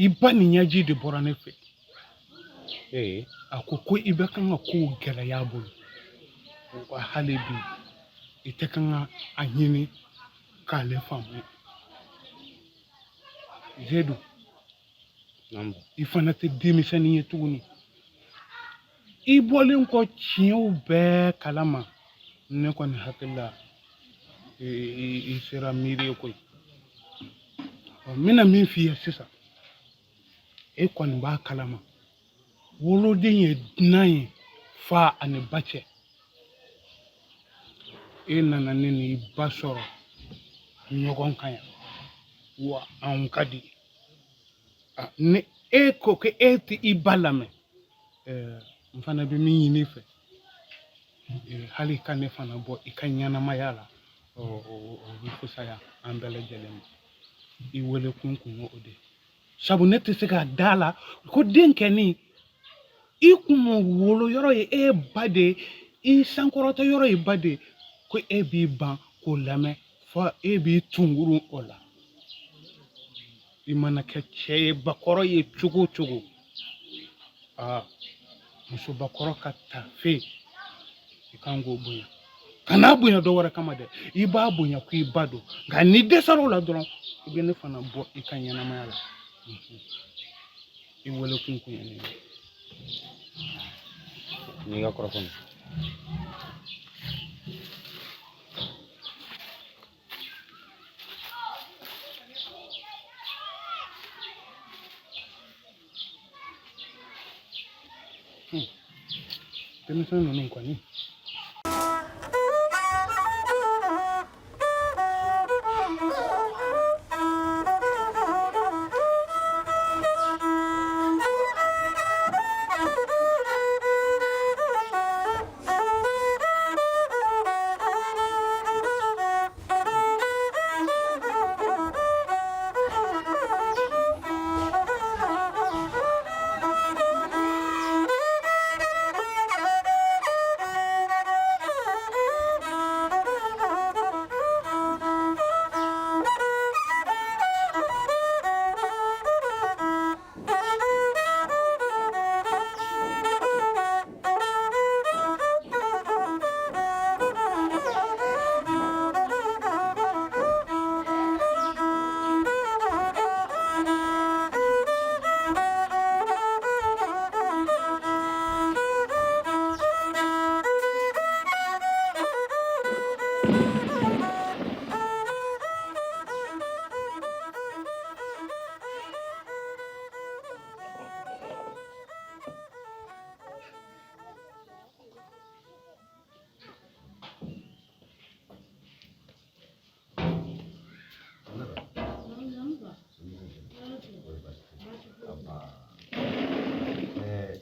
Iba ni ɲaji de bɔra ne fɛ. A ko i bɛ kan ka ko gɛlɛya bolo. Wa hali bi I tɛ kan ka a ɲini k'ale faamu. Zedu. I fana tɛ denmisɛnnin ye tuguni. I bɔlen kɔ tiɲɛw bɛɛ kalama. Ne kɔni hakili la I sera miiri ye koyi. N bɛna min f'i ye sisan. E kɔni b'a kalama. Woloden ye dunan ye fa ani ba cɛ. E nana ne ni ba sɔrɔ ɲɔgɔn kan yan. Wa anw ka di. Ni e ko ko e tɛ I ba lamɛn. N fana bɛ min ɲini I fɛ. Hali ka ne fana bɔ I ka ɲɛnamaya la. O bɛ fisaya an bɛɛ lajɛlen ma. I wele kun ye o de. Sabu ne tɛ se k'a da la ko den kɛnin I kun wolo yɔrɔ ye e ba de I sankɔrɔta yɔrɔ ye ba de ko e b'i ban k'o lamɛn fo e b'i tunguru o la. I mana kɛ cɛ ye bakɔrɔ ye cogo o cogo. Musobakɔrɔ ka tafe I kan k'o bonya. Kana bonya dɔ wɛrɛ kama dɛ. I b'a bonya ko I ba don. Nka ni dɛsɛr'o la dɔrɔn I bɛ ne fana bɔ I ka ɲɛnamaya la. I wele kun ye nin ye. Ni ka kɔrɔ kɔnɔ. Denmisɛn ninnu kɔni.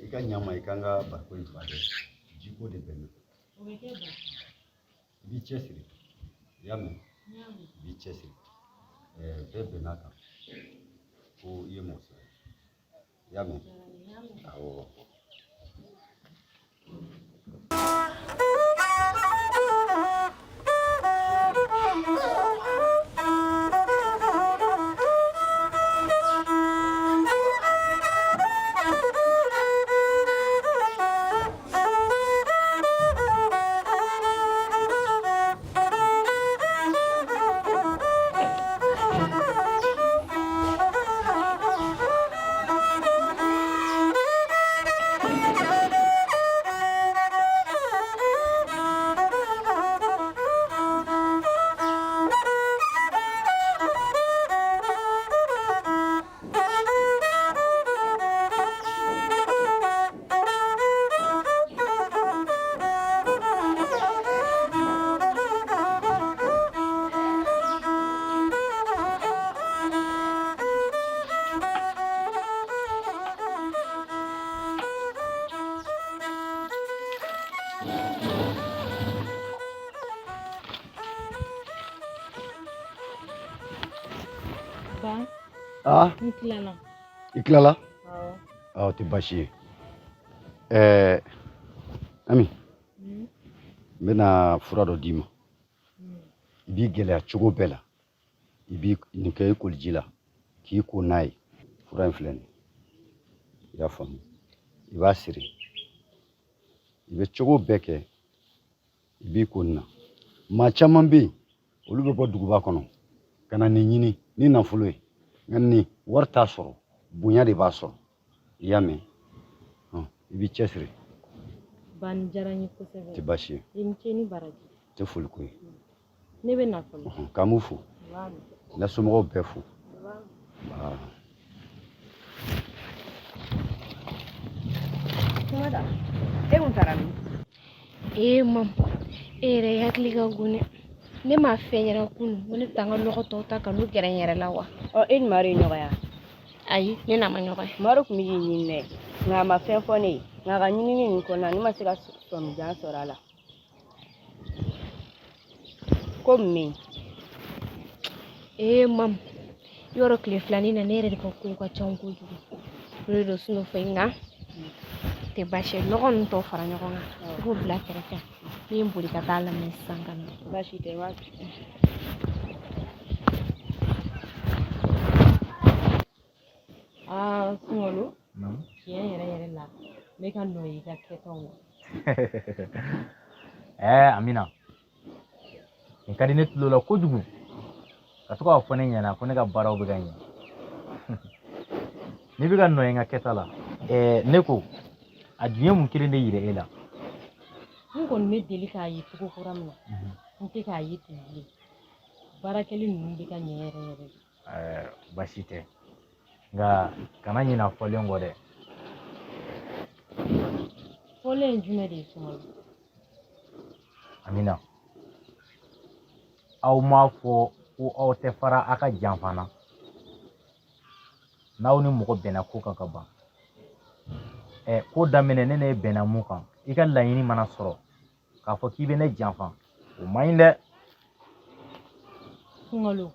I ka ɲama I kan ka bariko in furakɛ jiko de bɛ ne. O bɛ kɛ ba. I b'i cɛsiri. I y'a mɛn? I b'i cɛsiri. Bɛɛ bɛnn'a kan ko I ye mɔgɔ sɛbɛ. I y'a mɛn? Awɔ. N tilala. I tilala? Awɔ. Tɛ baasi ye. Ami, n bɛna fura dɔ d'i ma. I b'i gɛlɛya cogo bɛɛ la. I b'i nin kɛ I koliji la k'i ko n'a ye. fura in filɛ nin i y'a faamu i b'a siri i bɛ cogo bɛɛ kɛ i b'i ko nin na maa caman bɛ yen olu bɛ bɔ duguba kɔnɔ ka na nin ɲini ni nafolo ye nka nin wari t'a sɔrɔ bonya de b'a sɔrɔ i y'a mɛn i b'i cɛsiri Bani diyara n ye kosɛbɛ. tɛ baasi ye I ni ce ni baraji. tɛ foli ko ye Ne bɛ na fɔlɔ. k'an m'u fo n ka somɔgɔw bɛɛ fo Kumada, e kun taara min? Mam, yɛrɛ hakili ka gon dɛ. Ne m'a fɛn ɲɛna kunun ko ne bɛ taa n ka lɔgɔ tɔw ta ka n'u gɛrɛ n yɛrɛ la wa? E ni Mari ye ɲɔgɔn ye? Ayi, ne n'a ma ɲɔgɔn ye. Mari tun bɛ k'i ɲini dɛ, nka a ma fɛn fɔ ne ye. Nka a ka ɲinini nin kɔnɔna ne ma se ka sɔmijan sɔrɔ a la. Ko mun bɛ yen? Mam, yɔrɔ tile filanin na ne yɛrɛ de ka kow ka ca kojugu. O de don fɛ nka tɛ baasi ye lɔgɔ ninnu tɔw fara ɲɔgɔn kan i b'o bila kɛrɛfɛ ne ye n boli ka taa lamɛn sisan ka na. Baasi tɛ wa? Kunkolo tiɲɛ yɛrɛ yɛrɛ la ne ka nɔ ye i ka kɛtaw la. Amina nin ka di ne tulo la kojugu ka to k'a fɔ ne ɲɛna ko ne ka baaraw bɛ ka ɲɛ n'i bɛ ka nɔ ye n ka kɛta la ne ko a dun ye mun kelen de yira e la N kɔni bɛ deli k'a ye cogo kura min na n tɛ k'a ye ten bilen baarakɛli ninnu bɛ ka ɲɛ yɛrɛ yɛrɛ. Baasi tɛ nka kana ɲina fɔlen kɔ dɛ. Fɔlen ye jumɛn de ye Sunkalo? Amina aw m'a fɔ ko aw tɛ fara a ka janfa na n'aw ni mɔgɔ bɛnna ko kan ka ban ko daminɛ ne n'e bɛnna mun kan i ka laɲini mana sɔrɔ k'a fɔ k'i bɛ ne janfa o man ɲi dɛ. Sunkalo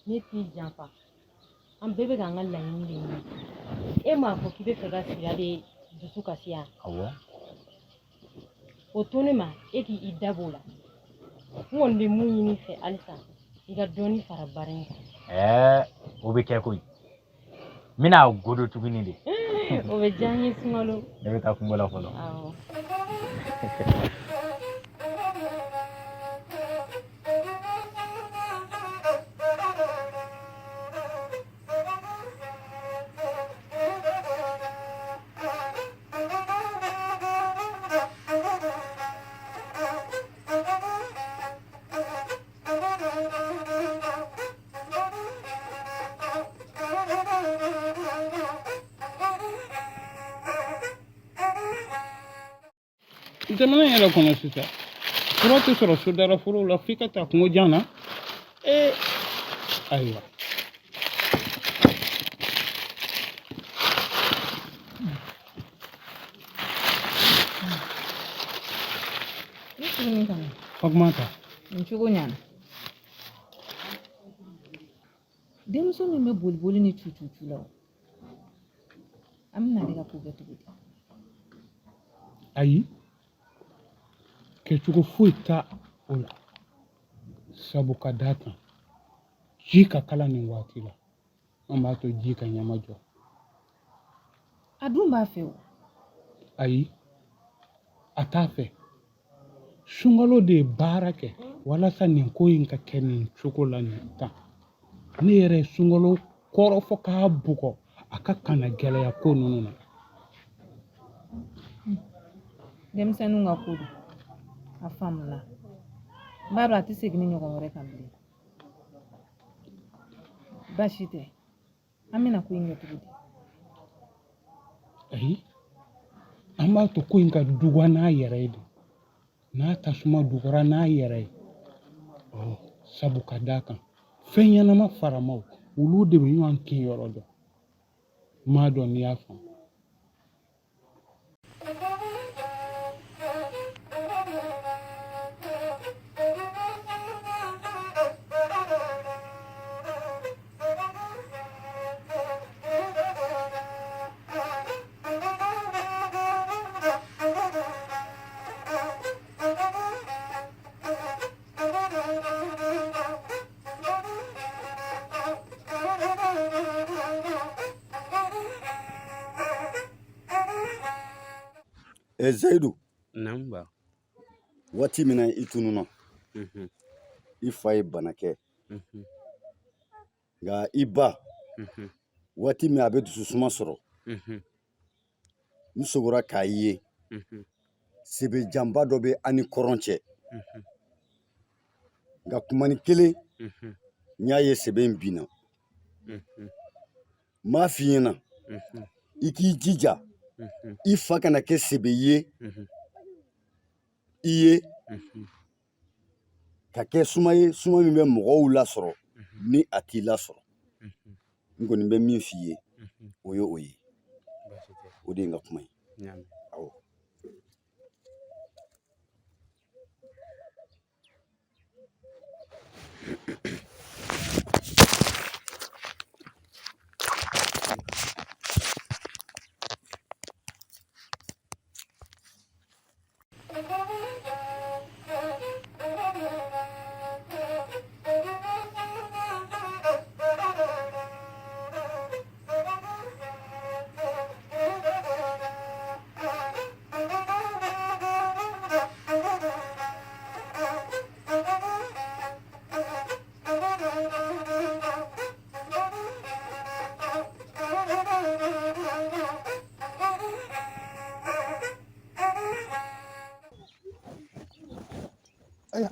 ne t'i janfa an bɛɛ bɛ k'an ka laɲini de ɲini e m'a fɔ k'i bɛ fɛ ka sira de dusu kasi yan. Awɔ. O to ne ma e k'i dabɔ o la n kɔni bɛ mun ɲini fɛ halisa i ka dɔɔni fara baara in kan. O bɛ kɛ koyi n bɛna godo tuguni de. O bɛ diya n ye Sunkalo. Ne bɛ taa kungo la fɔlɔ. Awɔ. Jamana yɛrɛ kɔnɔ sisan fura tɛ sɔrɔ sodara forow la f'i ka taa kungo jan na ayiwa Fagmata Ncogo ɲana denmuso min bɛ boli ni cucu la an bɛna ne ka ko kɛ cogo di? ayi kɛcogo foyi t'a o la sabu ka d'a kan ji ka kala nin waati la an b'a to ji ka ɲama jɔ. A dun b'a fɛ o. ayi a t'a fɛ Sunkalo de ye baara kɛ walasa nin ko in ka kɛ nin cogo la nin tan ne yɛrɛ Sunkalo kɔrɔ fɔ k'a bugɔ a ka kana gɛlɛya ko ninnu na. Denmisɛnninw ka ko don a faamula n b'a dɔn a tɛ segin ni ɲɔgɔn wɛrɛ kan bilen baasi tɛ an bɛna ko in kɛ cogo di? ayi an b'a to ko in ka duga n'a yɛrɛ ye de n'a tasuma dugara n'a yɛrɛ ye sabu ka d'a kan fɛn ɲɛnama faramaw olu de bɛ ɲɔgɔn kin yɔrɔ dɔn m'a dɔn n'i y'a faamu. Zayidu, Naamu ba. waati min na i tununa i fa ye bana kɛ nka i ba waati min a bɛ dususuma sɔrɔ n sogora k'a ye sebejanba dɔ bɛ an ni kɔrɔn cɛ nka kumani kelen n y'a ye sɛbɛ in binna n m'a f'i ɲɛna i k'i jija i fa kana kɛ sebe ye i ye ka kɛ suma ye suma min bɛ mɔgɔw lasɔrɔ ni a t'i lasɔrɔ n kɔni bɛ min f'i ye o ye o ye o de ye n ka kuma ye awɔ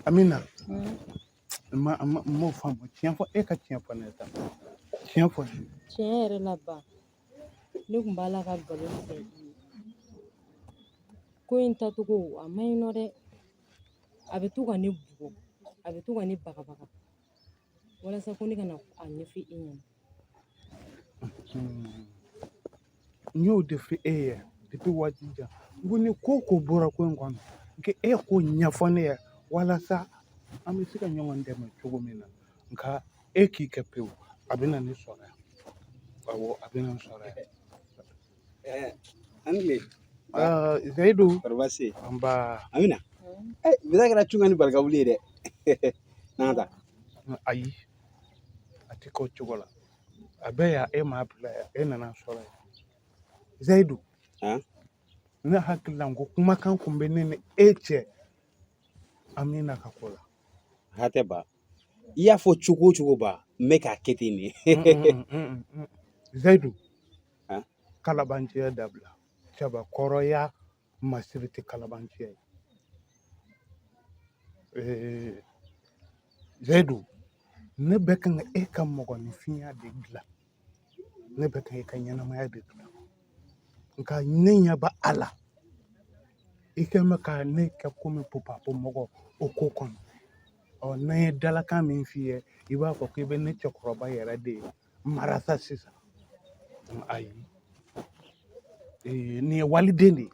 Amina. M'o faamu tiɲɛ fɔ e ka tiɲɛ fɔ ne ta tiɲɛ fɔ ne. Tiɲɛ yɛrɛ la ban ne kun b'a la ka nkalon tigɛ i ye ko in tacogo a man ɲi nɔ dɛ a bɛ to ka ne bugɔ a bɛ to ka ne bagabaga walasa ko ne kana a ɲɛfɔ e ɲɛna. N y'o de fɔ e ye depuis waati jan n ko ni ko o ko bɔra ko in kɔnɔ nka e k'o ɲɛfɔ ne ye walasa an bɛ se ka ɲɔgɔn dɛmɛ cogo min na nka e k'i kɛ pewu a bɛ na ne sɔrɔ yan awɔ a bɛ na n sɔrɔ yan. Angle. Zayidu. Barbasi. Nba. Amina. Bisa kɛra cunga ni barika wuli ye dɛ. N'an ta. Ayi a tɛ k'o cogo la a bɛɛ ya e m'a bila yan e nana sɔrɔ yan Zayidu. Ne hakili la n ko kumakan kun bɛ ne ni e cɛ Amina ka ko la. Hatɛ ba i y'a fɔ cogo o cogo ba n bɛ k'a kɛ ten de. Zayidu kalabanciya dabila cɛbakɔrɔya masiri tɛ kalabanciya ye. Zayidu ne bɛ kan ka e ka mɔgɔninfinya de dilan ne bɛ kan e ka ɲɛnamaya de dilan nka ne ɲɛ bɛ a la i kɛ mɛ ka ne kɛ komi pupapu mɔgɔ o ko kɔnɔ n'an ye dalakan min f'i ye i b'a fɔ k'i bɛ ne cɛkɔrɔba yɛrɛ de mara sa sisan ayi nin ye waliden de ye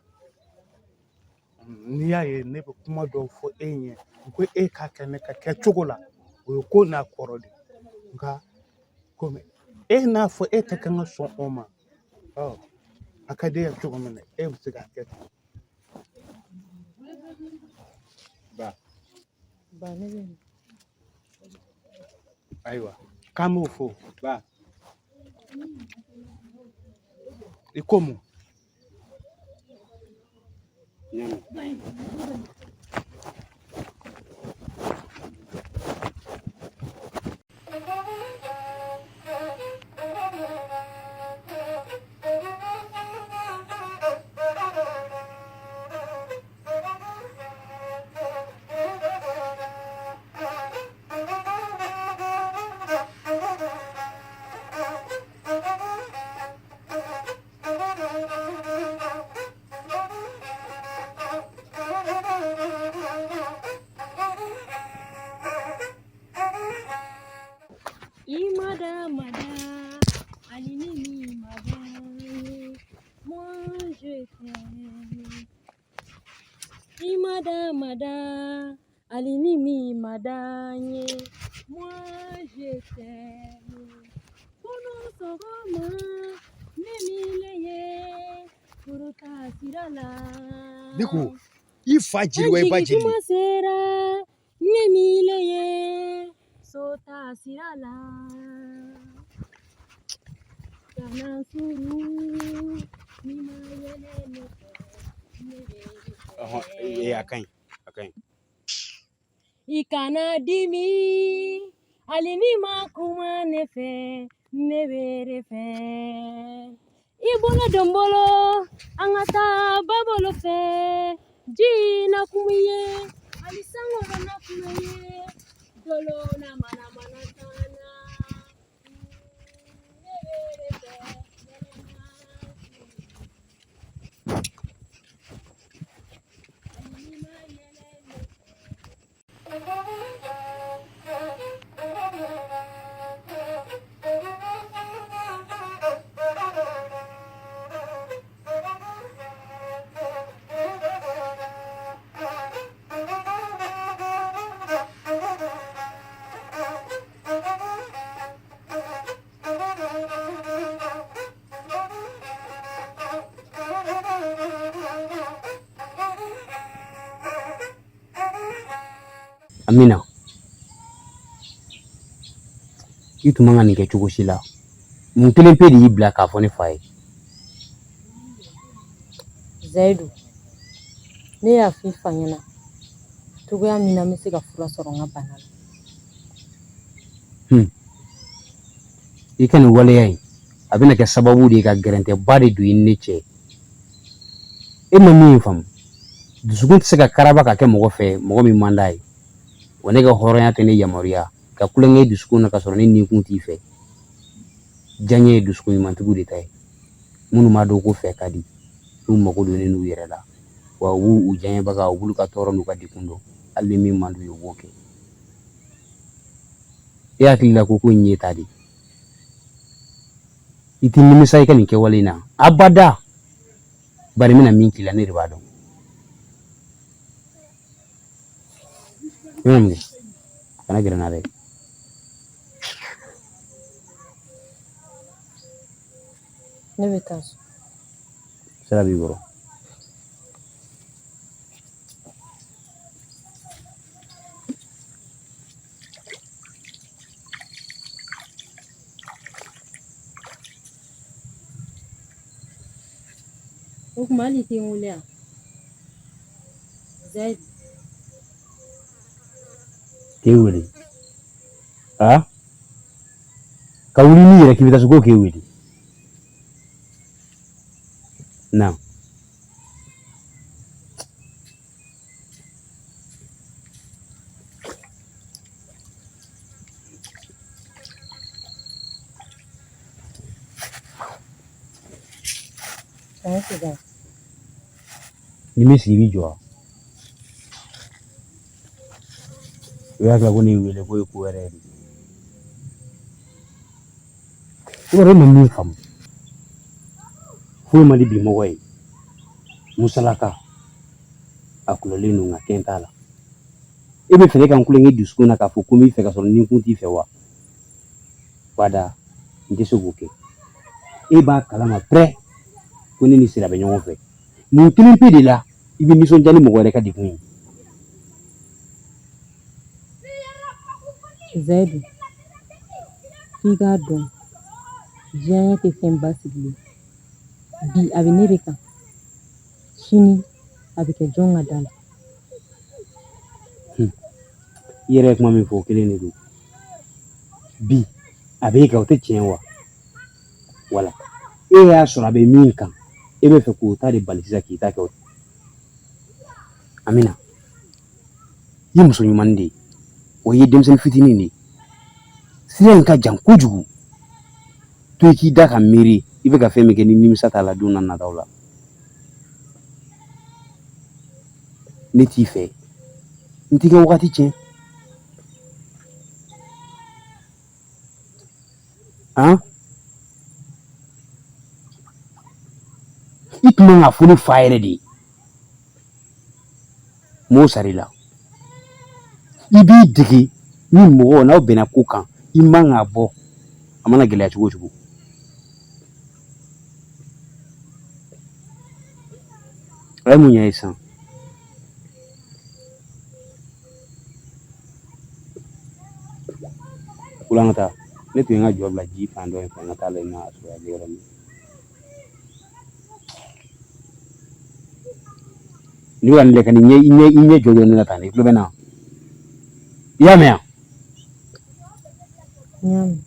n'i y'a ye ne bɛ kuma dɔw fɔ e ɲɛ n ko e k'a kɛ ne ka kɛ cogo la o ye ko n'a kɔrɔ de nka komi e n'a fɔ e tɛ kan ka sɔn o ma a ka di e ye cogo min na e bɛ se k'a kɛ ten. Ba ne bɛ ayiwa k'an b'o fɔ Ba. i ko mun. Mada, alinimi madanye, moi je t'aime. Kono sogoma, nemileye, kuruka sirala. Diko, i fa jeli wa i ba jeli. Anjigi sera, nemileye, sota sirala. Kana suru, nima yele. A ka ɲi a ka ɲi. I kana dimi hali ni ma kuma ne fɛ ne bɛ de fɛ i bolo don bolo an ka taa ba bolo fɛ ji na kun ye hali sango na kun ye dolo na mana mana tana ne bɛ de fɛ hali ni ma yɛlɛ Amina, i tun man ka nin kɛ cogo si la. Mun kelen pe de y'i bila k'a fɔ ne fa ye? Zayidu, ne y'a f'i fa ɲɛna cogoya min na n bɛ se ka fura sɔrɔ n ka bana la. I ka nin waleya in a bɛna kɛ sababu de ye ka gɛrɛntɛba de don i ni ne cɛ. E ma min faamu, dusukun tɛ se ka karaba ka kɛ mɔgɔ fɛ mɔgɔ min man d'a ye. Wa ne ka hɔrɔnya tɛ ne yamaruya ka kulonkɛ dusukun na ka sɔrɔ ne nikun t'i fɛ. Diyaɲɛ ye dusukun ɲumantigiw de ta ye, minnu m'a dɔn ko fɛ ka di, n'u mago donnen n'u yɛrɛ la, wa u b'u diyaɲɛbaga u b'olu ka tɔɔrɔ n'u ka degun dɔn, hali ni min man d'u ye u b'o kɛ. E hakili la ko in ye ta de, i t'i nimisa i ka nin kɛwale in na abada, bari n bɛna min k'i la ne de b'a dɔn. Kana gɛrɛ n na dɛ. Ne bɛ taa so. Sira b'i bolo. O tuma hali i tɛ n wele yan? Zayidu. K'e wele? Ka wuli n'i yɛrɛ k'i bɛ taa so ko k'e wele? Na. Ni min sigi i b'i jɔ wa? O y'a kɛ ko ne wele ko ye ko wɛrɛ ye de. I b'a dɔn e ma min faamu, foyi man di bi mɔgɔ ye. Musalaka a kulɔlen don nka kɛn t'a la. E bɛ fɛ ne ka n kulonkɛ dusukun na k'a fɔ ko n b'i fɛ ka sɔrɔ nikun t'i fɛ wa? Bada, n tɛ se k'o kɛ. E b'a kalama pɛrɛ ko ne ni Sira bɛ ɲɔgɔn fɛ. Mun kelen pe de la i bɛ nisɔndiya ni mɔgɔ wɛrɛ ka degun ye? Zayidu, f'i k'a dɔn diɲɛ tɛ fɛn basigilen. Bi a bɛ ne de kan, sini a bɛ kɛ jɔn ka da la. I yɛrɛ ye kuma min fɔ o kelen de don. Bi a b'e kan o tɛ tiɲɛ wa? Wala. E y'a sɔrɔ a bɛ min kan e bɛ fɛ k'o ta de bali sisan k'i ta kɛ o. Amina, i ye muso ɲuman de ye, o ye denmisɛnnin fitinin de ye. Sira in ka jan kojugu. To i k'i da ka miiri i bɛ ka fɛn min kɛ ni nimisa t'a la don n'a nataw la. Ne t'i fɛ, n t'i kɛ wagati tiɲɛ. I tun man ka fɔ ne fa yɛrɛ de ye. M'o sara i la. I b'i dege ni mɔgɔ n'aw bɛnna ko kan i man k'a bɔ a mana gɛlɛya cogo o cogo. A ye mun ɲɛ ye sisan? Wula an ka taa. Ne tun ye n ka jɔ bila ji fan dɔ in fɛ n ka taa lajɛ n'a sɔrɔ a bɛ yɔrɔ min. ni wan le kan inye jojo na tan ni bena ya me Nyam.